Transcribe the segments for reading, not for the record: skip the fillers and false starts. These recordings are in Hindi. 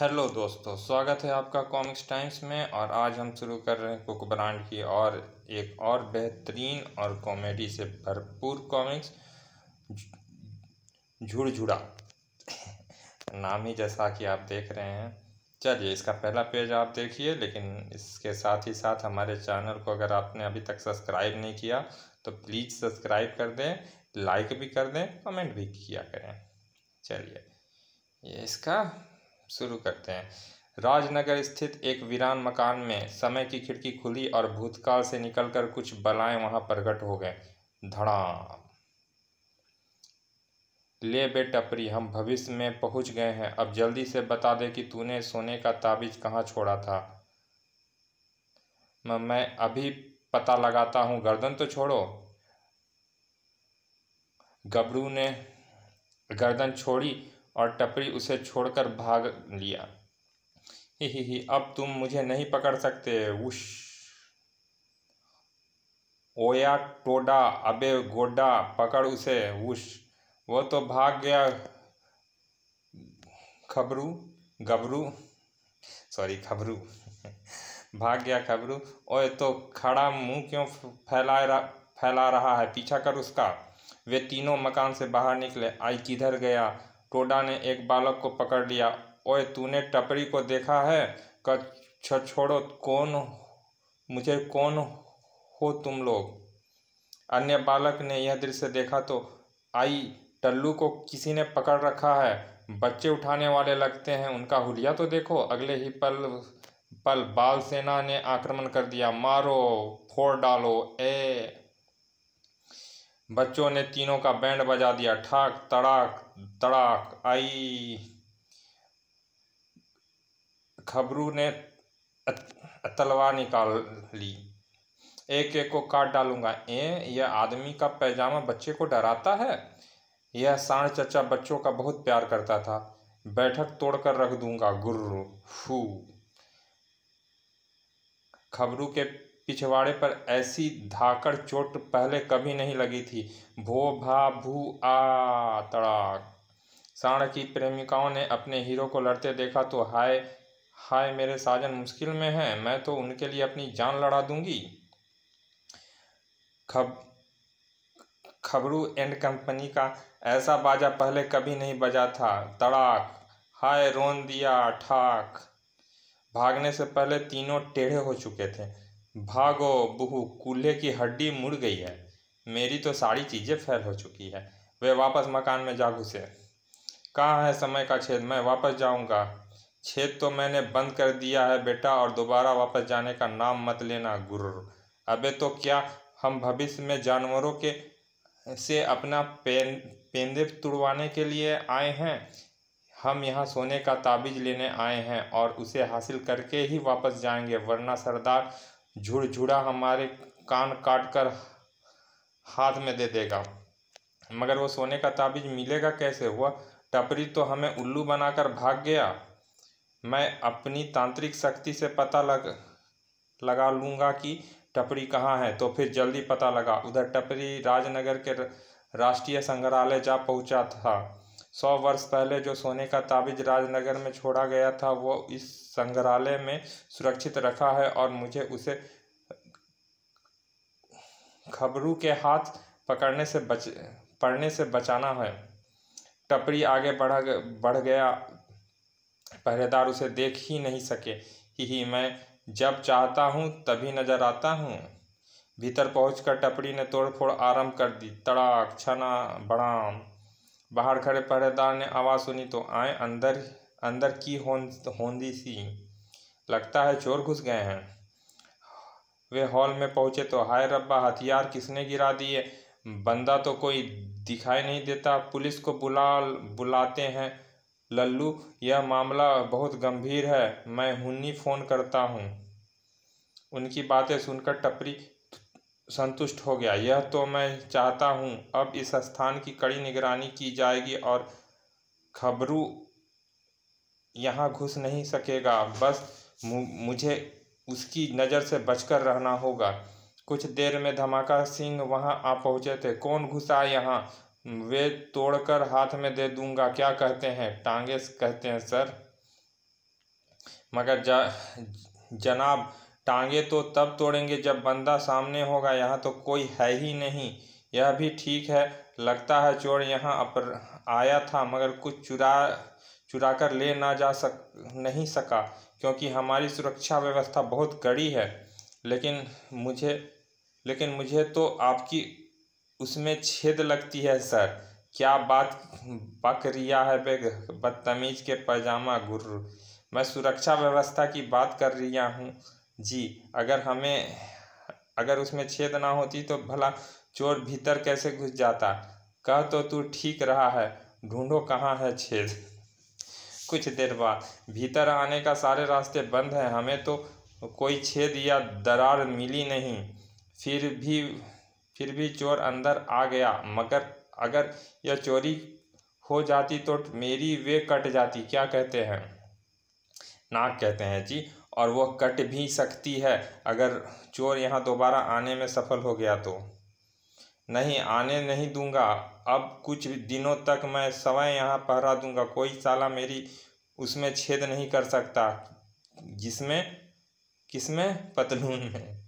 हेलो दोस्तों, स्वागत है आपका कॉमिक्स टाइम्स में। और आज हम शुरू कर रहे हैं कुक ब्रांड की और एक और बेहतरीन और कॉमेडी से भरपूर कॉमिक्स झुड़झुड़ा। नाम ही जैसा कि आप देख रहे हैं। चलिए, इसका पहला पेज आप देखिए, लेकिन इसके साथ ही साथ हमारे चैनल को अगर आपने अभी तक सब्सक्राइब नहीं किया तो प्लीज़ सब्सक्राइब कर दें, लाइक भी कर दें, कमेंट भी किया करें। चलिए, ये इसका शुरू करते हैं। राजनगर स्थित एक वीरान मकान में समय की खिड़की खुली और भूतकाल से निकलकर कुछ बलाएं वहां प्रकट हो गए। धड़ाम। ले बे टपरी, हम भविष्य में पहुंच गए हैं। अब जल्दी से बता दे कि तूने सोने का ताबीज कहाँ छोड़ा था। मैं अभी पता लगाता हूँ, गर्दन तो छोड़ो। गबरू ने गर्दन छोड़ी और टपरी उसे छोड़कर भाग लिया। ही, अब तुम मुझे नहीं पकड़ सकते। उश। ओया टोडा, अबे गोडा, पकड़ उसे। उश। वो तो भाग गया। खबरू गबरू सॉरी खबरू भाग गया खबरू। ओए, तो खड़ा मुंह क्यों फैला रहा है? पीछा कर उसका। वे तीनों मकान से बाहर निकले। आई किधर गया? टोडा ने एक बालक को पकड़ लिया। ओए, तूने टपरी को देखा है? छोड़ो। मुझे कौन हो तुम लोग? अन्य बालक ने यह दृश्य देखा तो आई, टल्लू को किसी ने पकड़ रखा है। बच्चे उठाने वाले लगते हैं, उनका हुलिया तो देखो। अगले ही पल बाल सेना ने आक्रमण कर दिया। मारो, फोड़ डालो। बच्चों ने तीनों का बैंड बजा दिया। ठाक तड़ाक तड़ाक। आई। खबरू ने तलवार निकाल ली। एक एक को काट डालूंगा। यह आदमी का पैजामा बच्चे को डराता है। यह सांड चचा बच्चों का बहुत प्यार करता था। बैठक तोड़कर रख दूंगा। गुर्र फू। खबरू के पिछवाड़े पर ऐसी धाकड़ चोट पहले कभी नहीं लगी थी। भो भा भू आ तड़ाक। सांड की प्रेमिकाओं ने अपने हीरो को लड़ते देखा तो हाय हाय, मेरे साजन मुश्किल में हैं, मैं तो उनके लिए अपनी जान लड़ा दूंगी। खबरू एंड कंपनी का ऐसा बाजा पहले कभी नहीं बजा था। तड़ाक। हाय, रोन दिया। ठाक। भागने से पहले तीनों टेढ़े हो चुके थे। भागो बुहू, कूल्हे की हड्डी मुड़ गई है। मेरी तो सारी चीजें फैल हो चुकी है। वे वापस मकान में जा घुसे। कहाँ है समय का छेद? मैं वापस जाऊंगा। छेद तो मैंने बंद कर दिया है बेटा, और दोबारा वापस जाने का नाम मत लेना। गुर्र। अबे तो क्या हम भविष्य में जानवरों के से अपना पेंदे तुड़वाने के लिए आए हैं? हम यहाँ सोने का ताबीज लेने आए हैं और उसे हासिल करके ही वापस जाएंगे, वरना सरदार झुड़झुड़ा हमारे कान काट कर हाथ में दे देगा। मगर वो सोने का ताबीज मिलेगा कैसे? वह टपरी तो हमें उल्लू बनाकर भाग गया। मैं अपनी तांत्रिक शक्ति से पता लगा लूँगा कि टपरी कहाँ है। तो फिर जल्दी पता लगा। उधर टपरी राजनगर के राष्ट्रीय संग्रहालय जा पहुँचा था। 100 वर्ष पहले जो सोने का ताबीज राजनगर में छोड़ा गया था वो इस संग्रहालय में सुरक्षित रखा है, और मुझे उसे खबरू के हाथ पड़ने से बचाना है। टपरी आगे बढ़ गया। पहरेदार उसे देख ही नहीं सके। ही, मैं जब चाहता हूँ तभी नजर आता हूँ। भीतर पहुंचकर टपरी ने तोड़फोड़ आरंभ कर दी। तड़ाक छना बड़ाम। बाहर खड़े पहरेदार ने आवाज़ सुनी तो आए अंदर की होंदी सी। लगता है चोर घुस गए हैं। वे हॉल में पहुंचे तो हाय रब्बा, हथियार किसने गिरा दिए? बंदा तो कोई दिखाई नहीं देता। पुलिस को बुलाते हैं लल्लू, यह मामला बहुत गंभीर है। मैं हुन्नी फ़ोन करता हूँ। उनकी बातें सुनकर टपरी संतुष्ट हो गया। यह तो मैं चाहता हूँ। अब इस स्थान की कड़ी निगरानी की जाएगी और खबरू यहाँ घुस नहीं सकेगा। बस मुझे उसकी नज़र से बचकर रहना होगा। कुछ देर में धमाका सिंह वहाँ आ पहुँचे थे। कौन घुसा यहाँ? वे तोड़कर हाथ में दे दूंगा। क्या कहते हैं? टांगे कहते हैं सर। मगर जनाब, टांगे तो तब तोड़ेंगे जब बंदा सामने होगा। यहाँ तो कोई है ही नहीं। यह भी ठीक है, लगता है चोर यहाँ आया था मगर कुछ चुरा कर ले ना नहीं सका, क्योंकि हमारी सुरक्षा व्यवस्था बहुत कड़ी है। लेकिन मुझे तो आपकी उसमें छेद लगती है सर। क्या बात बक रिया है बदतमीज के पैजामा गुर्र। मैं सुरक्षा व्यवस्था की बात कर रिया हूँ जी। अगर उसमें छेद ना होती तो भला चोर भीतर कैसे घुस जाता। कह तो तू ठीक रहा है, ढूंढो कहाँ है छेद। कुछ देर बाद, भीतर आने का सारे रास्ते बंद हैं, हमें तो कोई छेद या दरार मिली नहीं। फिर भी चोर अंदर आ गया, मगर अगर यह चोरी हो जाती तो मेरी वे कट जाती। क्या कहते हैं? नाक कहते हैं जी। और वो कट भी सकती है अगर चोर यहाँ दोबारा आने में सफल हो गया तो। नहीं, आने नहीं दूंगा। अब कुछ दिनों तक मैं सवै यहाँ पहरा दूंगा। कोई साला मेरी उसमें छेद नहीं कर सकता। किसमें? पतलून में।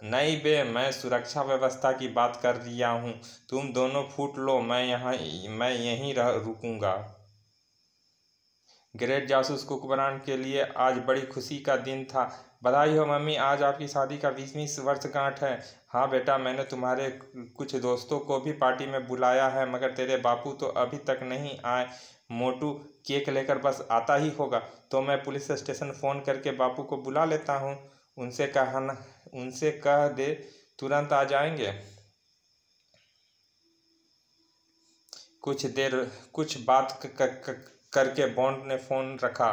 नहीं बे, मैं सुरक्षा व्यवस्था की बात कर रिया हूँ। तुम दोनों फूट लो, मैं यहीं रुकूंगा। ग्रेट जासूस कुकबरान के लिए आज बड़ी खुशी का दिन था। बधाई हो मम्मी, आज आपकी शादी का 20वीं वर्षगांठ है। हाँ बेटा, मैंने तुम्हारे कुछ दोस्तों को भी पार्टी में बुलाया है, मगर तेरे बापू तो अभी तक नहीं आए। मोटू केक लेकर बस आता ही होगा, तो मैं पुलिस स्टेशन फ़ोन करके बापू को बुला लेता हूँ। उनसे कह दे तुरंत आ जाएंगे। कुछ बात करके बॉन्ड ने फ़ोन रखा।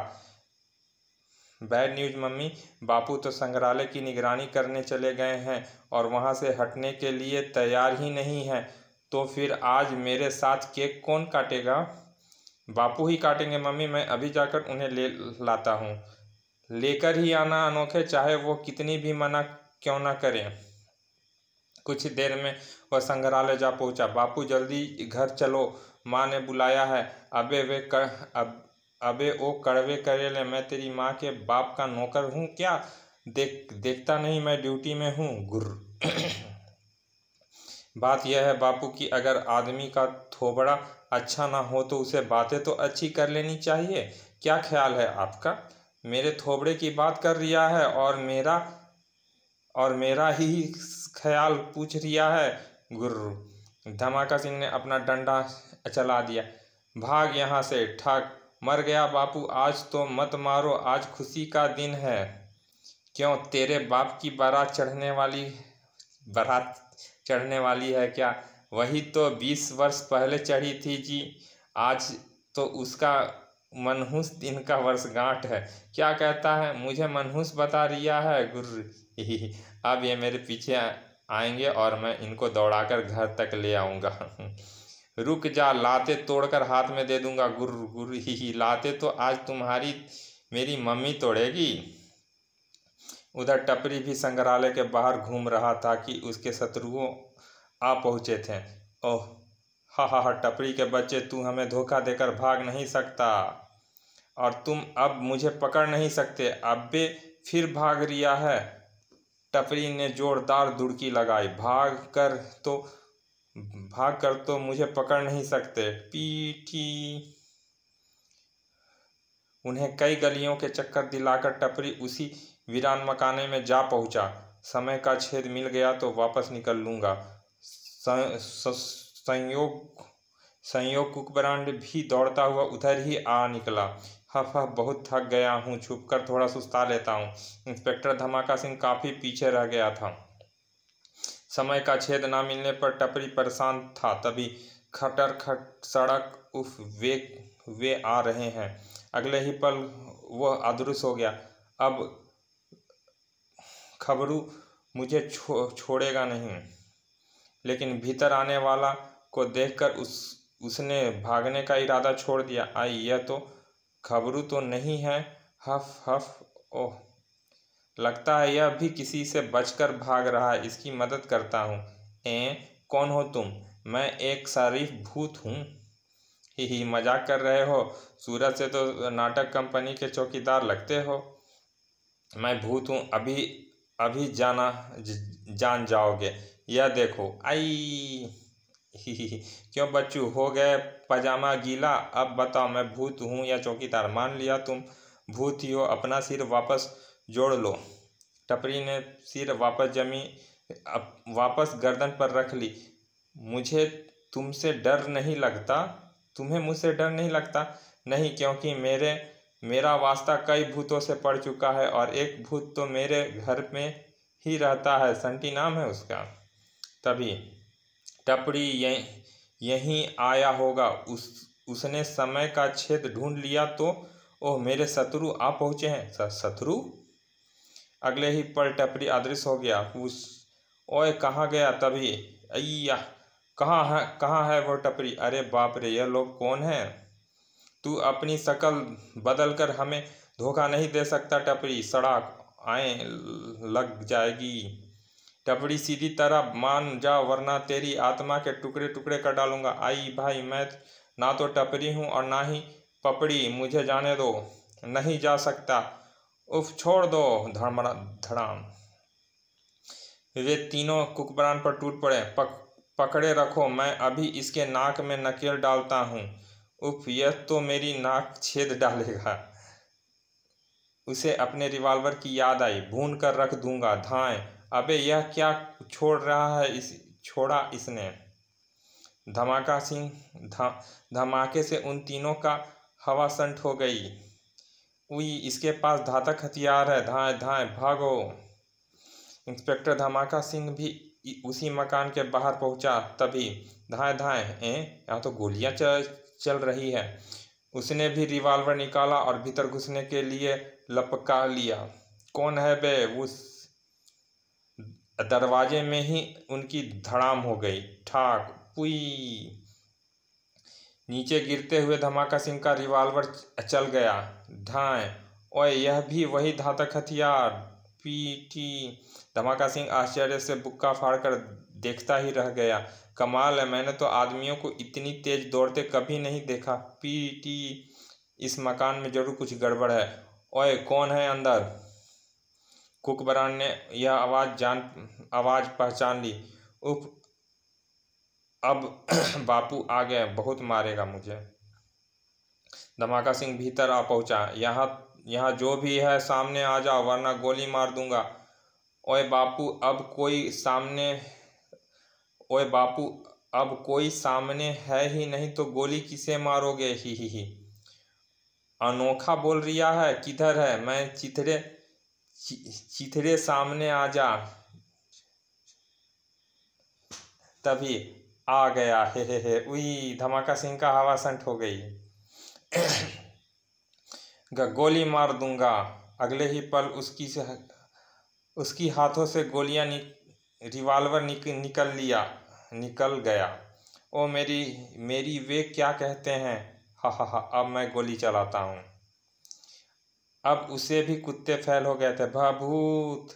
बैड न्यूज़ मम्मी, बापू तो संग्रहालय की निगरानी करने चले गए हैं और वहां से हटने के लिए तैयार ही नहीं हैं। तो फिर आज मेरे साथ केक कौन काटेगा? बापू ही काटेंगे मम्मी। मैं अभी जाकर उन्हें ले लाता हूँ। लेकर ही आना अनोखे, चाहे वो कितनी भी मना क्यों ना करें। कुछ देर में वह संग्रहालय जा पहुंचा। बापू जल्दी घर चलो, माँ ने बुलाया है। अबे ओ कड़वे करेले, मैं तेरी माँ के बाप का नौकर हूँ क्या? देखता नहीं मैं ड्यूटी में हूँ गुर्र। बात यह है बापू कि अगर आदमी का थोबड़ा अच्छा ना हो तो उसे बातें तो अच्छी कर लेनी चाहिए। क्या ख्याल है आपका? मेरे थोबड़े की बात कर रिया है और मेरा ही ख्याल पूछ रिया है गुर्र। धमाका सिंह ने अपना डंडा चला दिया। भाग यहाँ से ठग। मर गया बापू, आज तो मत मारो, आज खुशी का दिन है। क्यों, तेरे बाप की बारात चढ़ने वाली है क्या? वही तो 20 वर्ष पहले चढ़ी थी जी। आज तो उसका मनहूस दिन का वर्षगांठ है। क्या कहता है? मुझे मनहूस बता रिया है गुर्र। अब ये मेरे पीछे आएंगे और मैं इनको दौड़ाकर घर तक ले आऊँगा। रुक जा, लाते तोड़कर हाथ में दे दूंगा गुर्र गुर्र। ही लाते तो आज तुम्हारी मेरी मम्मी तोड़ेगी। उधर टपरी भी संग्रहालय के बाहर घूम रहा था कि उसके शत्रुओं आ पहुँचे थे। ओह हा, टपरी के बच्चे, तू हमें धोखा देकर भाग नहीं सकता और तुम अब मुझे पकड़ नहीं सकते। अबे फिर भाग रिया है। टपरी ने जोरदार दुड़की लगाई। भाग कर तो मुझे पकड़ नहीं सकते। पीठी। उन्हें कई गलियों के चक्कर दिलाकर टपरी उसी वीरान मकाने में जा पहुंचा। समय का छेद मिल गया तो वापस निकल लूँगा। संयोग कुकबरांड भी दौड़ता हुआ उधर ही आ निकला। हफ बहुत थक गया हूँ, छुपकर थोड़ा सुस्ता लेता हूँ। इंस्पेक्टर धमाका सिंह काफ़ी पीछे रह गया था। समय का छेद ना मिलने पर टपरी परेशान था। तभी खटर खट सड़क, उफ, वे आ रहे हैं। अगले ही पल वह अदृश्य हो गया। अब खबरू मुझे छोड़ेगा नहीं। लेकिन भीतर आने वाला को देखकर उसने भागने का इरादा छोड़ दिया। आई, यह तो खबरू तो नहीं है। हफ हफ। ओह, लगता है यह भी किसी से बचकर भाग रहा है। इसकी मदद करता हूँ। कौन हो तुम? मैं एक शरीफ भूत हूँ। ही मजाक कर रहे हो? सूरत से तो नाटक कंपनी के चौकीदार लगते हो। मैं भूत हूँ, अभी अभी जान जाओगे। यह देखो आई। क्यों बच्चू, हो गए पजामा गीला? अब बताओ, मैं भूत हूँ या चौकीदार? मान लिया तुम भूत ही हो, अपना सिर वापस जोड़ लो। टपरी ने सिर वापस गर्दन पर रख ली। मुझे तुमसे डर नहीं लगता? तुम्हें मुझसे डर नहीं लगता? नहीं, क्योंकि मेरा वास्ता कई भूतों से पड़ चुका है, और एक भूत तो मेरे घर में ही रहता है, संटी नाम है उसका। तभी टपरी यहीं आया होगा, उसने समय का छेद ढूंढ लिया तो। ओह, मेरे शत्रु आ पहुंचे हैं। शत्रु? अगले ही पल टपरी अदृश्य हो गया। ओए, कहाँ गया? तभी अय्या, कहाँ है वो टपरी? अरे बाप रे, यह लोग कौन हैं? तू अपनी शक्ल बदल कर हमें धोखा नहीं दे सकता टपरी, सड़ाक आए लग जाएगी। टपरी सीधी तरह मान जा, वरना तेरी आत्मा के टुकड़े टुकड़े कर डालूंगा। आई भाई, मैं ना तो टपरी हूँ और ना ही पपड़ी, मुझे जाने दो। नहीं जा सकता। उफ, छोड़ दो। धड़ाम। वे तीनों कुकबरान पर टूट पड़े। पकड़े रखो, मैं अभी इसके नाक में नकेल डालता हूँ। उफ, यह तो मेरी नाक छेद डालेगा। उसे अपने रिवॉल्वर की याद आई। भून कर रख दूंगा। धाएं। अबे, यह क्या छोड़ रहा है? छोड़ा इसने। धमाके से उन तीनों का हवा संट हो गई। उई, इसके पास घातक हथियार है। धाएं धाएं, भागो। इंस्पेक्टर धमाका सिंह भी उसी मकान के बाहर पहुंचा। तभी धाएं धाएं, यहाँ तो गोलियां चल रही है। उसने भी रिवॉल्वर निकाला और भीतर घुसने के लिए लपका लिया। कौन है बे? उस दरवाजे में ही उनकी धड़ाम हो गई। ठाक पुई। नीचे गिरते हुए धमाका सिंह का रिवॉल्वर चल गया। धाएं। ओए, यह भी वही घातक हथियार। पीटी। धमाका सिंह आश्चर्य से बुक्का फाड़कर देखता ही रह गया। कमाल है, मैंने तो आदमियों को इतनी तेज दौड़ते कभी नहीं देखा। पीटी। इस मकान में जरूर कुछ गड़बड़ है। ओए, कौन है अंदर? कुकबरान ने यह आवाज पहचान ली। उफ, अब बापू आ गए, बहुत मारेगा मुझे। धमाका सिंह भीतर आ पहुंचा। यहाँ जो भी है सामने आ जाओ, वरना गोली मार दूंगा। ओए बापू, अब कोई सामने है ही नहीं तो गोली किसे मारोगे? ही। अनोखा बोल रिया है, किधर है? मैं चिथड़े सामने आ जा। तभी आ गया। हे। उई, धमाका सिंह का हवा संट हो गई। गोली मार दूंगा। अगले ही पल उसकी हाथों से रिवॉल्वर निकल गया। ओ मेरी वे क्या कहते हैं? हा, अब मैं गोली चलाता हूँ। अब उसे भी कुत्ते फैल हो गए थे। भूत।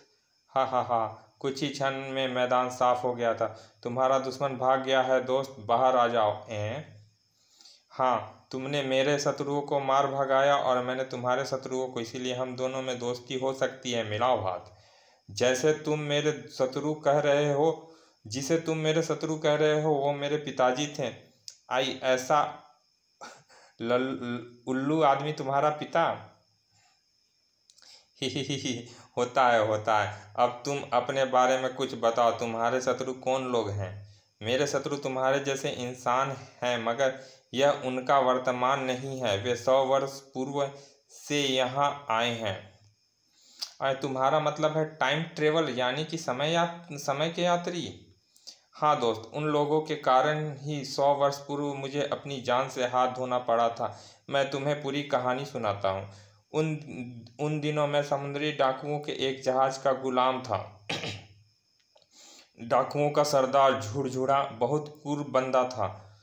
हा, कुछ ही क्षण में मैदान साफ हो गया था। तुम्हारा दुश्मन भाग गया है दोस्त, बाहर आ जाओ। हाँ, तुमने मेरे शत्रुओं को मार भगाया और मैंने तुम्हारे शत्रुओं को, इसीलिए हम दोनों में दोस्ती हो सकती है। मिलाओ हाथ। जिसे तुम मेरे शत्रु कह रहे हो वो मेरे पिताजी थे। आई, ऐसा उल्लू आदमी तुम्हारा पिता? ही। होता है। अब तुम अपने बारे में कुछ बताओ। तुम्हारे शत्रु कौन लोग हैं? मेरे शत्रु तुम्हारे जैसे इंसान हैं, मगर यह उनका वर्तमान नहीं है। वे 100 वर्ष पूर्व से यहाँ आए हैं। और तुम्हारा मतलब है टाइम ट्रेवल, यानी कि समय के यात्री? हाँ दोस्त, उन लोगों के कारण ही 100 वर्ष पूर्व मुझे अपनी जान से हाथ धोना पड़ा था। मैं तुम्हें पूरी कहानी सुनाता हूँ। उन दिनों मैं समुद्री डाकुओं के एक जहाज का गुलाम था। डाकुओं का सरदार झुरझुरा बहुत क्रूर बंदा था।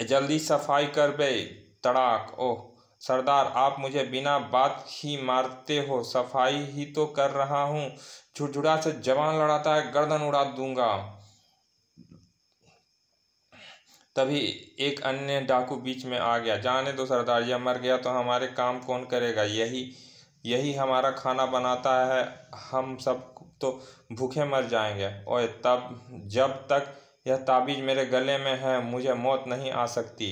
जल्दी सफाई कर बे। तड़ाक। ओह सरदार, आप मुझे बिना बात ही मारते हो। सफाई ही तो कर रहा हूँ। झुरझुरा से जवान लड़ाता है, गर्दन उड़ा दूंगा। तभी एक अन्य डाकू बीच में आ गया। जाने दो सरदार, यह मर गया तो हमारे काम कौन करेगा? यही हमारा खाना बनाता है, हम सब तो भूखे मर जाएंगे। ओए, तब जब तक यह ताबीज़ मेरे गले में है मुझे मौत नहीं आ सकती।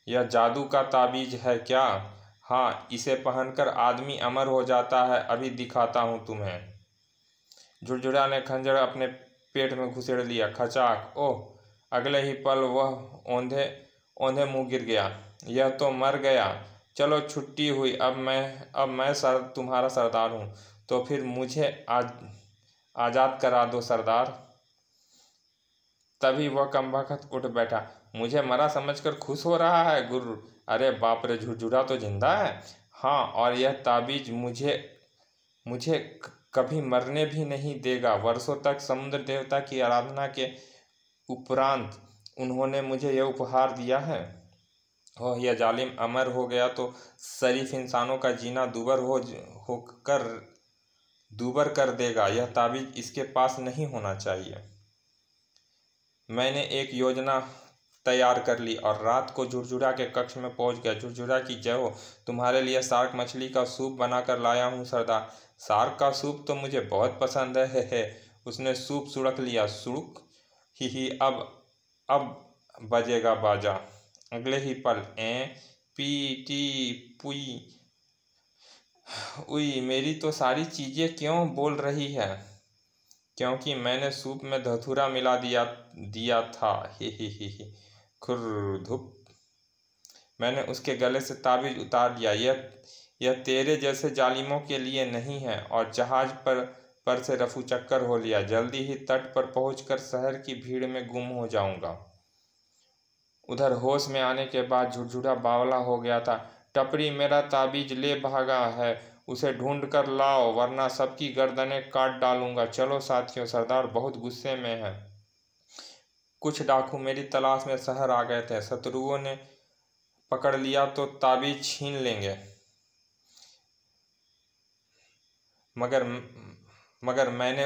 यह जादू का ताबीज़ है क्या? हाँ, इसे पहनकर आदमी अमर हो जाता है, अभी दिखाता हूँ तुम्हें। झुरझुरा ने खंजर अपने पेट में घुसेड़ लिया। खचाक! ओह! अगले ही पल वह औंधे औंधे मुँह गिर गया। यह तो मर गया। चलो, छुट्टी हुई। अब मैं तुम्हारा सरदार हूँ, तो फिर मुझे आज़ाद करा दो सरदार। तभी वह कमबख्त उठ बैठा। मुझे मरा समझकर खुश हो रहा है गुरु? अरे बाप रे, झुरझुरा तो जिंदा है। हाँ, और यह ताबीज़ मुझे कभी मरने भी नहीं देगा। वर्षों तक समुद्र देवता की आराधना के उपरांत उन्होंने मुझे यह उपहार दिया है। ओह, यह जालिम अमर हो गया तो शरीफ इंसानों का जीना दूबर कर देगा। यह ताबीज़ इसके पास नहीं होना चाहिए। मैंने एक योजना तैयार कर ली और रात को झुरझुरा के कक्ष में पहुंच गया। झुरझुरा की जय हो, तुम्हारे लिए शार्क मछली का सूप बनाकर लाया हूँ सरदार। शार्क का सूप तो मुझे बहुत पसंद है। उसने सूप सुड़क लिया। सुड़ुक ही अब बजेगा बाजा। अगले ही पल पी टी पुई उई, मेरी तो सारी चीज़ें क्यों बोल रही है? क्योंकि मैंने सूप में धतूरा मिला दिया था। ही खुरधुप। मैंने उसके गले से ताबीज़ उतार लिया। यह तेरे जैसे जालिमों के लिए नहीं है। और जहाज पर से रफू चक्कर हो लिया। जल्दी ही तट पर पहुंचकर शहर की भीड़ में गुम हो जाऊंगा। उधर होश में आने के बाद झुरझुरा बावला हो गया था। टपरी मेरा ताबीज़ ले भागा है, उसे ढूंढ कर लाओ, वरना सबकी गर्दनें काट डालूंगा। चलो साथियों, सरदार बहुत गुस्से में है। कुछ डाकू मेरी तलाश में शहर आ गए थे। शत्रुओं ने पकड़ लिया तो ताबीज़ छीन लेंगे। मगर मैं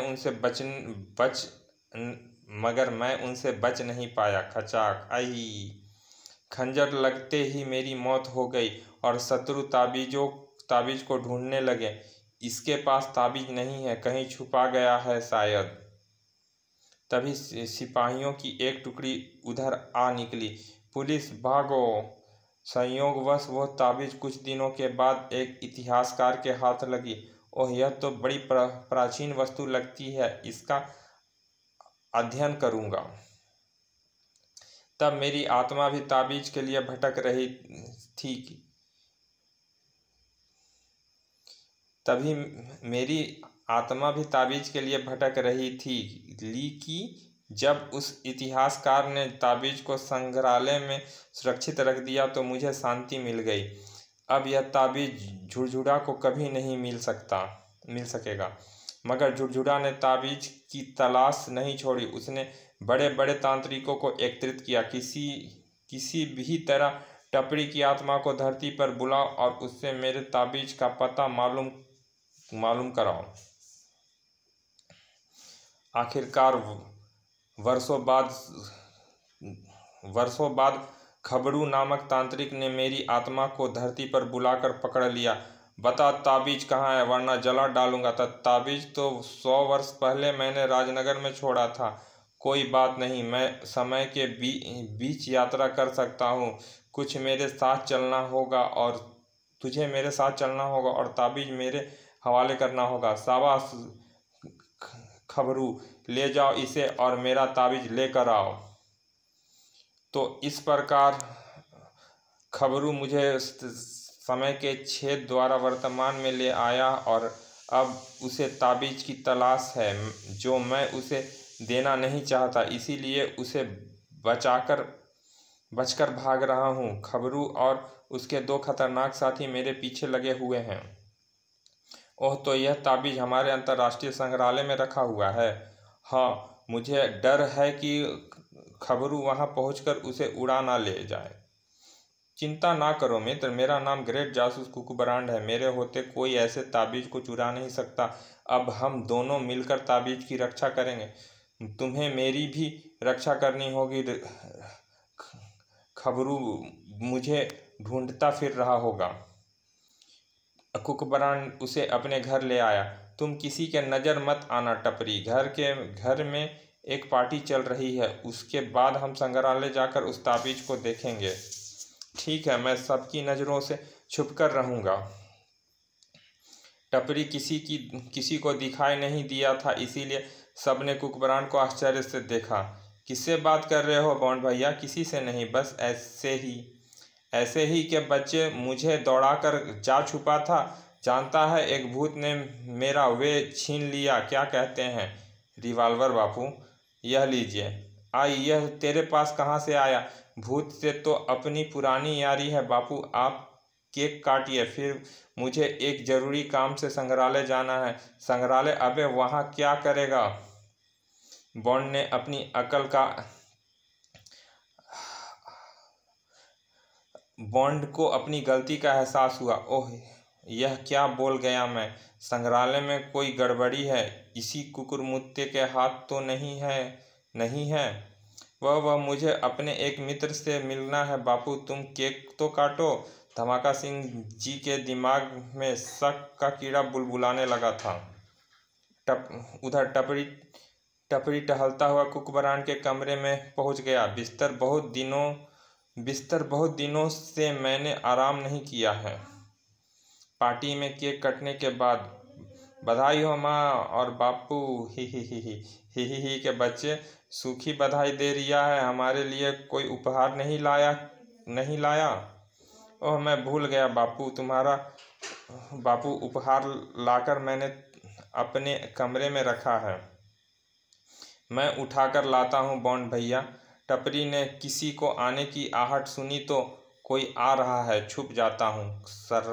उनसे बच नहीं पाया। खचाक! आई! खंजर लगते ही मेरी मौत हो गई और शत्रु ताबीज़ को ढूंढने लगे। इसके पास ताबीज़ नहीं है, कहीं छुपा गया है शायद। तभी सिपाहियों की एक टुकड़ी उधर आ निकली। पुलिस, भागो! संयोगवश वह ताबीज़ कुछ दिनों के बाद एक इतिहासकार के हाथ लगी। ओह, यह तो बड़ी प्राचीन वस्तु लगती है, इसका अध्ययन करूँगा। तब मेरी आत्मा भी ताबीज़ के लिए भटक रही थी। तभी मेरी आत्मा भी ताबीज़ के लिए भटक रही थी कि जब उस इतिहासकार ने ताबीज़ को संग्रहालय में सुरक्षित रख दिया तो मुझे शांति मिल गई। अब यह ताबीज़ झुरझुरा को कभी नहीं मिल सकेगा। मगर झुरझुरा ने ताबीज़ की तलाश नहीं छोड़ी। उसने बड़े बड़े तांत्रिकों को एकत्रित किया। किसी भी तरह टपरी की आत्मा को धरती पर बुलाओ और उससे मेरे ताबीज़ का पता मालूम कराओ। आखिरकार वर्षों बाद खबरू नामक तांत्रिक ने मेरी आत्मा को धरती पर बुलाकर पकड़ लिया। बता ताबीज़ कहाँ है, वरना जला डालूंगा। ताबीज़ तो 100 वर्ष पहले मैंने राजनगर में छोड़ा था। कोई बात नहीं, मैं समय के बीच यात्रा कर सकता हूँ। कुछ मेरे साथ चलना होगा और तुझे मेरे साथ चलना होगा और ताबीज़ मेरे हवाले करना होगा। शाबाश खबरू, ले जाओ इसे और मेरा ताबीज़ लेकर आओ। तो इस प्रकार खबरू मुझे समय के छेद द्वारा वर्तमान में ले आया और अब उसे ताबीज़ की तलाश है जो मैं उसे देना नहीं चाहता, इसीलिए उसे बचकर भाग रहा हूँ। खबरू और उसके 2 खतरनाक साथी मेरे पीछे लगे हुए हैं। ओह, तो यह ताबीज़ हमारे अंतर्राष्ट्रीय संग्रहालय में रखा हुआ है। हाँ, मुझे डर है कि खबरू वहाँ पहुंचकर उसे उड़ा ना ले जाए। चिंता ना करो मित्र, मेरा नाम ग्रेट जासूस कुकुबरांड है। मेरे होते कोई ऐसे ताबीज़ को चुरा नहीं सकता। अब हम दोनों मिलकर ताबीज़ की रक्षा करेंगे। तुम्हें मेरी भी रक्षा करनी होगी। खबरू मुझे ढूंढता फिर रहा होगा। कुकबरान उसे अपने घर ले आया। तुम किसी के नज़र मत आना टपरी, घर में एक पार्टी चल रही है, उसके बाद हम संग्रहालय जाकर उस ताबीज को देखेंगे। ठीक है, मैं सबकी नज़रों से छुप कर रहूँगा। टपरी किसी को दिखाई नहीं दिया था, इसीलिए सबने कुकबरान को आश्चर्य से देखा। किससे बात कर रहे हो बॉन्ड भैया? किसी से नहीं, बस ऐसे ही के बच्चे मुझे दौड़ाकर जा छुपा था। जानता है, एक भूत ने मेरा वे छीन लिया। क्या कहते हैं? रिवॉल्वर बापू, यह लीजिए। आई, यह तेरे पास कहाँ से आया? भूत से तो अपनी पुरानी यारी है बापू। आप केक काटिए, फिर मुझे एक ज़रूरी काम से संग्रहालय जाना है। संग्रहालय? अबे वहाँ क्या करेगा? बॉन्ड ने अपनी अकल का बॉन्ड को अपनी गलती का एहसास हुआ। ओह, यह क्या बोल गया मैं? संग्रहालय में कोई गड़बड़ी है। इसी कुकुरमुत्ते के हाथ तो नहीं है। वह मुझे अपने एक मित्र से मिलना है बापू। तुम केक तो काटो। धमाका सिंह जी के दिमाग में शक का कीड़ा बुलबुलाने लगा था। उधर टपरी टहलता हुआ कुकबरान के कमरे में पहुंच गया। बिस्तर बहुत दिनों से मैंने आराम नहीं किया है। पार्टी में केक कटने के बाद बधाई हो माँ और बापू। ही के बच्चे। सूखी बधाई दे रिया है। हमारे लिए कोई उपहार नहीं लाया? ओह, मैं भूल गया बापू, तुम्हारा बापू उपहार लाकर मैंने अपने कमरे में रखा है। मैं उठाकर लाता हूँ बॉन्ड भैया। टपरी ने किसी को आने की आहट सुनी तो कोई आ रहा है, छुप जाता हूँ। सर,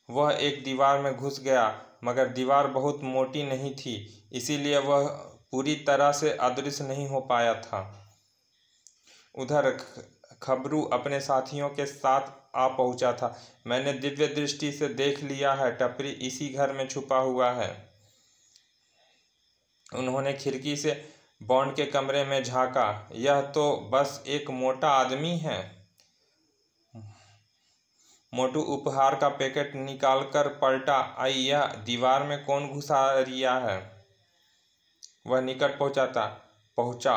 वह एक दीवार में घुस गया, मगर दीवार बहुत मोटी नहीं थी, इसीलिए वह पूरी तरह से अदृश्य नहीं हो पाया था। उधर खबरू अपने साथियों के साथ आ पहुंचा था। मैंने दिव्य दृष्टि से देख लिया है, टपरी इसी घर में छुपा हुआ है। उन्होंने खिड़की से बॉन्ड के कमरे में झांका। यह तो बस एक मोटा आदमी है। मोटू उपहार का पैकेट निकालकर पलटा। आई, यह दीवार में कौन घुसा रिया है? वह निकट पहुंचा।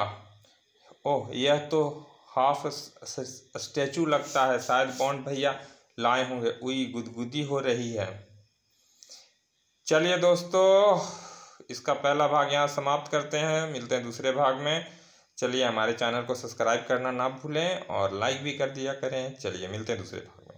ओह, यह तो हाफ स्टैचू लगता है। शायद बॉन्ड भैया लाए होंगे। उई, गुदगुदी हो रही है। चलिए दोस्तों, इसका पहला भाग यहाँ समाप्त करते हैं। मिलते हैं दूसरे भाग में। चलिए, हमारे चैनल को सब्सक्राइब करना ना भूलें और लाइक भी कर दिया करें। चलिए, मिलते हैं दूसरे भाग में।